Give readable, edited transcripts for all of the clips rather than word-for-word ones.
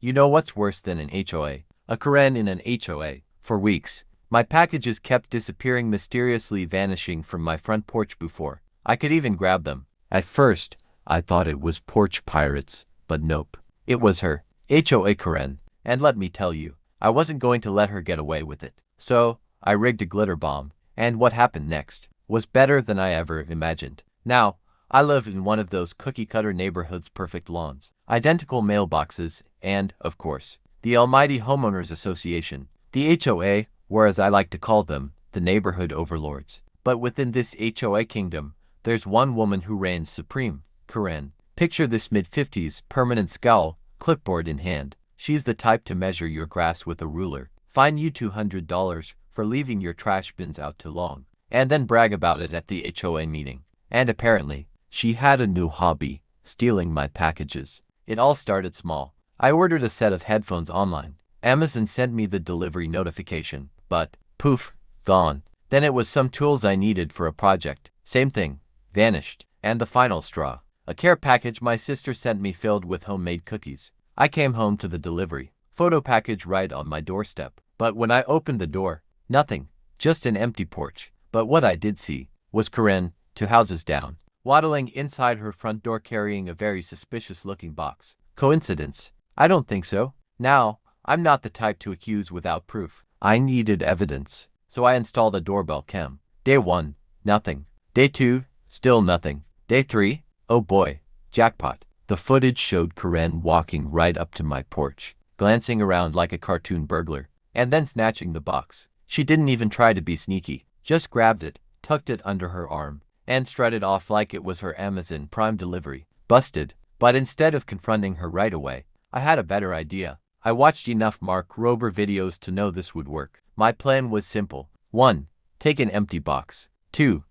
You know what's worse than an HOA? A Karen in an HOA. For weeks, my packages kept disappearing, mysteriously vanishing from my front porch before I could even grab them. At first, I thought it was porch pirates, but nope. It was her, HOA Karen, and let me tell you, I wasn't going to let her get away with it. So, I rigged a glitter bomb, and what happened next was better than I ever imagined. Now, I live in one of those cookie-cutter neighborhoods, perfect lawns, identical mailboxes, and, of course, the almighty homeowners association, the HOA, or as I like to call them, the neighborhood overlords. But within this HOA kingdom, there's one woman who reigns supreme, Karen. Picture this mid-50s, permanent scowl, clipboard in hand. She's the type to measure your grass with a ruler, fine you $200 for leaving your trash bins out too long, and then brag about it at the HOA meeting. And apparently, she had a new hobby, stealing my packages. It all started small. I ordered a set of headphones online. Amazon sent me the delivery notification, but, poof, gone. Then it was some tools I needed for a project. Same thing, vanished. And the final straw, a care package my sister sent me filled with homemade cookies. I came home to the delivery photo package right on my doorstep. But when I opened the door, nothing, just an empty porch. But what I did see was Karen, 2 houses down, waddling inside her front door carrying a very suspicious-looking box. Coincidence? I don't think so. Now, I'm not the type to accuse without proof. I needed evidence, so I installed a doorbell cam. Day 1, nothing. Day 2, still nothing. Day 3, oh boy, jackpot. The footage showed Karen walking right up to my porch, glancing around like a cartoon burglar, and then snatching the box. She didn't even try to be sneaky, just grabbed it, tucked it under her arm, and strutted off like it was her Amazon Prime delivery. Busted. But instead of confronting her right away, I had a better idea. I watched enough Mark Rober videos to know this would work. My plan was simple. 1. Take an empty box. 2.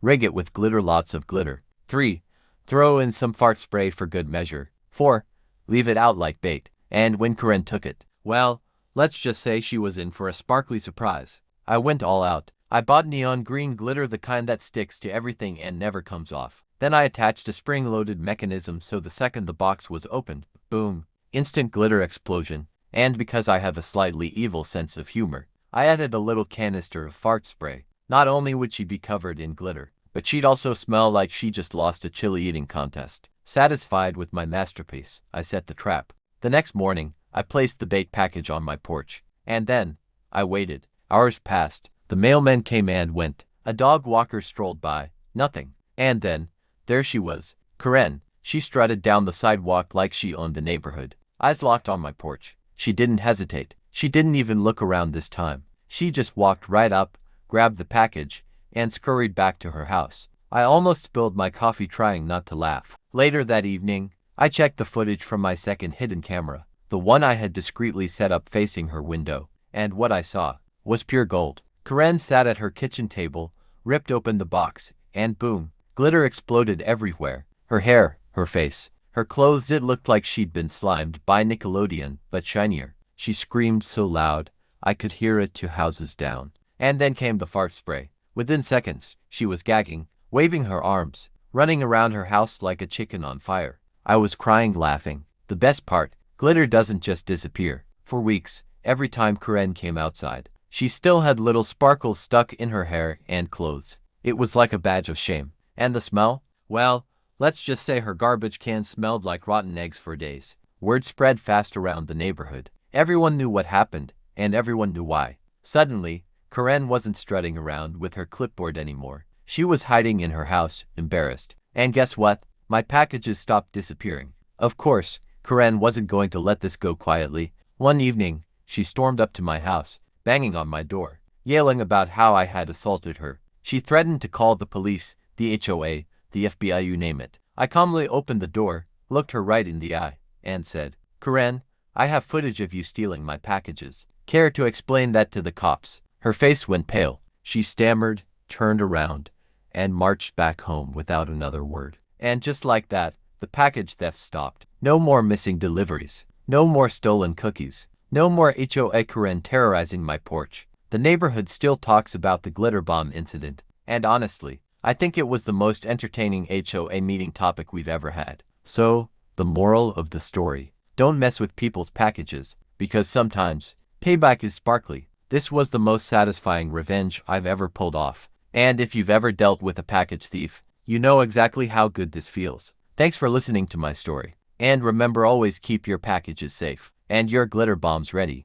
Rig it with glitter, lots of glitter. 3. Throw in some fart spray for good measure. 4. Leave it out like bait. And when Karen took it, well, let's just say she was in for a sparkly surprise. I went all out. I bought neon green glitter, the kind that sticks to everything and never comes off. Then I attached a spring-loaded mechanism so the second the box was opened, boom, instant glitter explosion. And because I have a slightly evil sense of humor, I added a little canister of fart spray. Not only would she be covered in glitter, but she'd also smell like she just lost a chili eating contest. Satisfied with my masterpiece, I set the trap. The next morning, I placed the bait package on my porch. And then, I waited. Hours passed. The mailman came and went. A dog walker strolled by. Nothing. And then, there she was, Karen. She strutted down the sidewalk like she owned the neighborhood. Eyes locked on my porch. She didn't hesitate. She didn't even look around this time. She just walked right up, grabbed the package, and scurried back to her house. I almost spilled my coffee trying not to laugh. Later that evening, I checked the footage from my second hidden camera, the one I had discreetly set up facing her window, and what I saw was pure gold. Karen sat at her kitchen table, ripped open the box, and boom, glitter exploded everywhere. Her hair, her face, her clothes, it looked like she'd been slimed by Nickelodeon, but shinier. She screamed so loud, I could hear it 2 houses down. And then came the fart spray. Within seconds, she was gagging, waving her arms, running around her house like a chicken on fire. I was crying laughing. The best part, glitter doesn't just disappear. For weeks, every time Karen came outside, she still had little sparkles stuck in her hair and clothes. It was like a badge of shame. And the smell? Well, let's just say her garbage can smelled like rotten eggs for days. Word spread fast around the neighborhood. Everyone knew what happened, and everyone knew why. Suddenly, Karen wasn't strutting around with her clipboard anymore. She was hiding in her house, embarrassed. And guess what? My packages stopped disappearing. Of course, Karen wasn't going to let this go quietly. One evening, she stormed up to my house, banging on my door, yelling about how I had assaulted her. She threatened to call the police, the HOA, the FBI, you name it. I calmly opened the door, looked her right in the eye, and said, Karen, I have footage of you stealing my packages. Care to explain that to the cops? Her face went pale. She stammered, turned around, and marched back home without another word. And just like that, the package theft stopped. No more missing deliveries. No more stolen cookies. No more HOA Karen terrorizing my porch. The neighborhood still talks about the glitter bomb incident. And honestly, I think it was the most entertaining HOA meeting topic we've ever had. So, the moral of the story: Don't mess with people's packages, because sometimes payback is sparkly. This was the most satisfying revenge I've ever pulled off. And if you've ever dealt with a package thief, you know exactly how good this feels. Thanks for listening to my story. And remember, always keep your packages safe and your glitter bombs ready.